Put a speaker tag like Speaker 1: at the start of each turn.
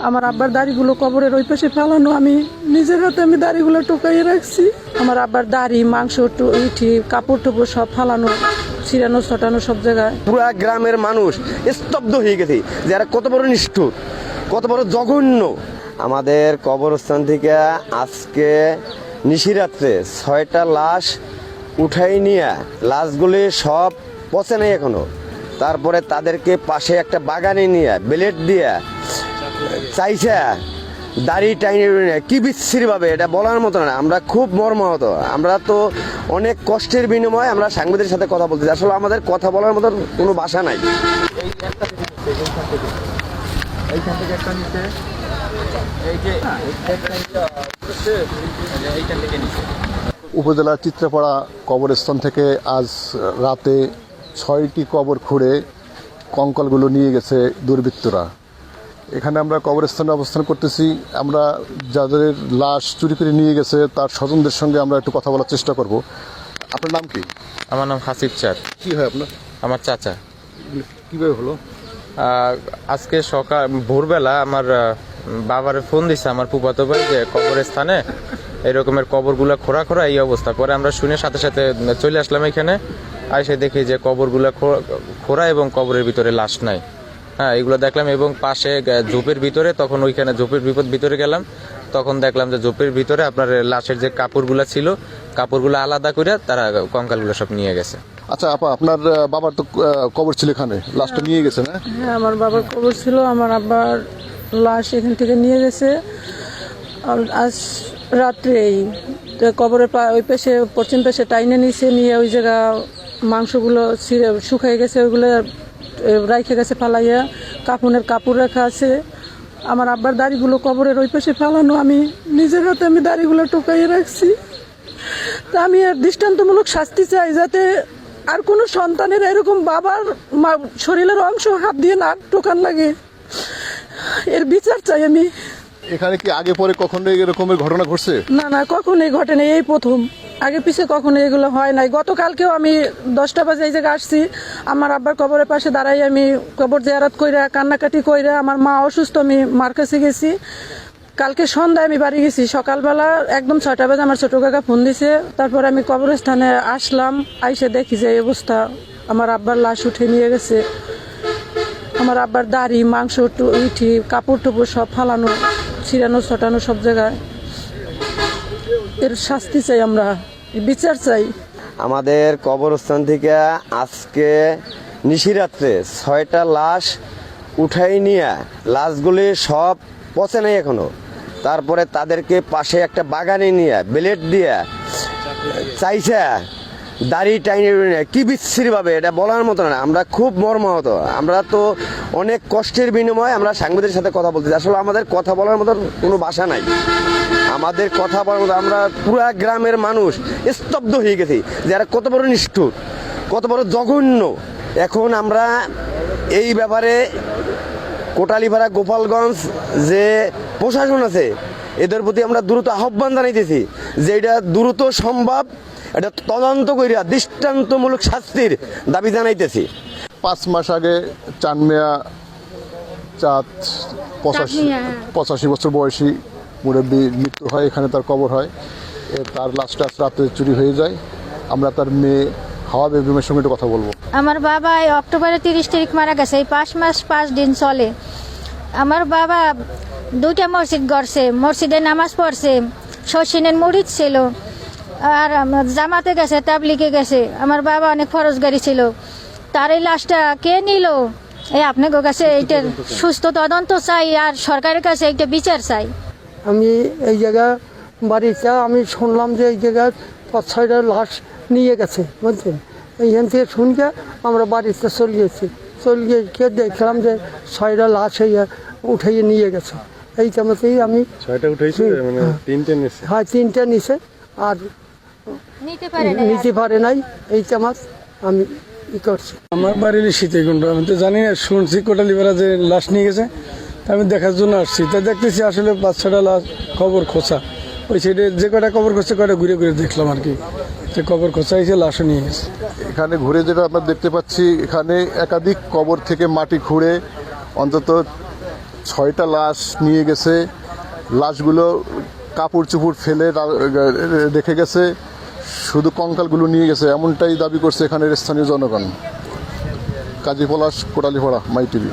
Speaker 1: আমার আব্বার দাড়িগুলো কবরের ওই পাশে ফেলানো, আমি নিজের হাতে আমি দাড়িগুলো টোকাইয়ে রাখছি। আমার আব্বার দাড়ি, মাংস, ইটি, কাপড় টুপড় সব ফালানো, ছিড়ানো ছটানো সব জায়গায়।
Speaker 2: পুরা গ্রামের মানুষ স্তব্ধ হয়ে গেছে যে এরা কত বড় নিষ্ঠুর, কত বড় জঘন্য। আমাদের কবরস্থান থেকে আজকে নিশিরাত্রে 6টা লাশ উঠাই নিয়ে লাশগুলি সব পচে নেই এখনো। তারপরে তাদেরকে পাশে একটা বাগানে নিয়ে ব্লেড দিয়ে চাইছে দাড়ি টাইনে কি বিচ্ছিরিভাবে, এটা বলার মতো না। আমরা খুব মর্মাহত। আমরা তো অনেক কষ্টের বিনিময়ে আমরা সাংবাদিকের সাথে কথা বলতেছি, আসলে আমাদের কথা বলার মতো কোনো ভাষা নাই।
Speaker 3: উপজেলার চিত্রপাড়া কবরস্থান থেকে আজ রাতে 6টি কবর খুঁড়ে কঙ্কালগুলো নিয়ে গেছে দুর্বৃত্তরা। এখানে আমরা কবরস্থানে অবস্থান করতেছি। আমরা যাদের লাশ চুরি করে নিয়ে গেছে তার স্বজনদের সঙ্গে আমরা একটু কথা বলার চেষ্টা করব। আপনার নাম কি?
Speaker 4: আমার নাম হাসিব চাঁদ।
Speaker 3: কি হয় আপনার?
Speaker 4: আমার চাচা।
Speaker 3: কীভাবে হলো?
Speaker 4: আজকে সকাল ভোরবেলা আমার বাবারে ফোন দিছে আমার ফুফাতো ভাই যে কবরস্থানে এরকমের কবরগুলা খোঁড়া খোঁড়া এই অবস্থা। পরে আমরা শুনে সাথে সাথে চলে আসলাম এখানে। এসে দেখি যে কবরগুলা খোঁড়া এবং কবরের ভিতরে লাশ নাই। হ্যাঁ, এগুলো দেখলাম এবং পাশে ঝোপের ভিতরে, তখন ওইখানে ঝোপের ভিতরে গেলাম, তখন দেখলাম যে ঝোপের ভিতরে আপনার লাশের যে কাপড়গুলা ছিল কাপড়গুলো আলাদা করে তারা কঙ্কালগুলো সব নিয়ে গেছে।
Speaker 3: আচ্ছা আপা, আপনার বাবার তো কবর ছিল এখানে, লাশটা নিয়ে গেছে না?
Speaker 1: হ্যাঁ, আমার বাবার কবর ছিল, আমার আব্বার লাশ এখান থেকে নিয়ে গেছে আজ রাত্রেই। কবরের ওই পাশে পশ্চিম পাশে টাইনে নিচে নিয়ে ওই জায়গা মাংসগুলো ছিঁড়ে শুকিয়ে গেছে, ওইগুলো রাইখে গেছে ফালাইয়া। কাফনের কাপড় রাখা আছে। আমার আব্বার দাড়িগুলো কবরের ওই পাশে ফেলানো, আমি নিজের হাতে আমি দাড়িগুলো টোকাইয়ে রাখছি। তা আমি এর দৃষ্টান্তমূলক শাস্তি চাই, যাতে আর কোনো সন্তানের এরকম বাবার শরীরের অংশ হাত দিয়ে না টোকান লাগে, এর বিচার চাই আমি।
Speaker 3: এখানে কি আগে পরে কখনো এরকমের ঘটনা ঘটছে?
Speaker 1: না না, কখনোই ঘটেনি, এই প্রথম। আগে পিছে কখনো এগুলো হয় নাই। গতকালকেও আমি 10টা বাজে এই জায়গায় আসছি। আমার আব্বার কবরের পাশে দাঁড়াই আমি কবর জিয়ারত কইরা কান্নাকাটি কইরা, আমার মা অসুস্থ, আমি মার কাছে গেছি। কালকে সন্ধ্যায় আমি বাড়ি গেছি, সকালবেলা একদম 6টা বাজে আমার ছোট কাকা ফোন দিছে। তারপরে আমি কবরস্থানে আসলাম, আইসে দেখি যে এই অবস্থা। আমার আব্বার লাশ উঠে নিয়ে গেছে। আমার আব্বার দাড়ি, মাংস, ইটি, কাপড় টুপড় সব ফালানো, ছিড়ানো ছটানো সব জায়গায়। এর শাস্তি চাই আমরা, বিচার চাই।
Speaker 2: আমাদের কবরস্থান থেকে আজকে নিশিরাত্রে 6টা লাশ উঠাই নিয়ে লাশগুলি সব পচে নেই এখনো। তারপরে তাদেরকে পাশে একটা বাগানে নিয়ে ব্লেড দিয়ে চাইছে দাড়ি টাইনে কি বিচ্ছিরিভাবে, এটা বলার মতো না। আমরা খুব মর্মাহত। আমরা তো অনেক কষ্টের বিনিময়ে আমরা সাংবাদিকের সাথে কথা বলতেছি, আসলে আমাদের কথা বলার মতো কোনো ভাষা নাই। আমাদের কথা বলার মতো, আমরা পুরা গ্রামের মানুষ স্তব্ধ হয়ে গেছি যে এরা কত বড় নিষ্ঠুর, কত বড় জঘন্য। এখন আমরা এই ব্যাপারে কোটালীপাড়া, গোপালগঞ্জ যে প্রশাসন আছে এদের প্রতি আমরা দ্রুত আহ্বান জানাইতেছি যে এটা দ্রুত সম্ভব এটা তদন্ত করিয়া দৃষ্টান্তমূলক শাস্তির দাবি জানাইতেছি।
Speaker 3: 5 মাস আগে চানমিয়া চাঁদ 85 বছর বয়সী মুরব্বী মৃত্যু হয়, এখানে তার কবর হয়। তার লাশটা রাতে চুরি হয়ে যায়। আমরা তার মেয়ে হাওয়া বেগমের সঙ্গে একটু কথা বলবো।
Speaker 5: আমার বাবা অক্টোবরের 30 তারিখ মারা গেছে। এই 5 মাস 5 দিন চলে। আমার বাবা 2টা মসজিদ গড়ছে, মসজিদে নামাজ পড়ছে, শশিনের মুরিদ ছিল, আর জামাতে গেছে, তাবলিগে গেছে। আমার বাবা অনেক ফরজগারি ছিল। তার এই লাশটা কে নিল, এই আপনার কাছে এইটার সুস্থ তদন্ত চাই, আর সরকারের কাছে এইটা বিচার চাই।
Speaker 6: আমি এই জায়গা বাড়িতে আমি শুনলাম যে এই জায়গায় 5-6টা লাশ নিয়ে গেছে, বুঝছেন। এইখান থেকে শুনকে আমরা বাড়িতে চলে গেছি। চলে গিয়ে দেখলাম যে 6টা লাশ উঠাইয়ে নিয়ে গেছে। এই চামচেই আমি
Speaker 3: 6টা উঠাইছে, মানে 3টে নিছে।
Speaker 6: হ্যাঁ, 3টে নিছে, আর নিতে পারে নাই। এই চামচ আমি করছি।
Speaker 7: আমার বাড়ির শীতকুণ্ড, আমি তো জানি না, শুনছি কোটালীপাড়া যে লাশ নিয়ে গেছে, আমি দেখার জন্য আসছি। তা দেখতেছি আসলে 5-6টা লাশ কবর খোঁচা। ওই সাইডে যে কটা কবর খোঁচা কটা ঘুরে ঘুরে দেখলাম আর কি, যে কবর খোঁচা হয়েছে, লাশও নিয়ে গেছে।
Speaker 3: এখানে ঘুরে যেটা আমরা দেখতে পাচ্ছি, এখানে একাধিক কবর থেকে মাটি খুঁড়ে অন্তত 6টা লাশ নিয়ে গেছে। লাশগুলো কাপড় চুপড় ফেলে রেখে গেছে, শুধু কঙ্কালগুলো নিয়ে গেছে, এমনটাই দাবি করছে এখানের স্থানীয় জনগণ। কাজী পলাশ, কোটালীপাড়া, মাই টিভি।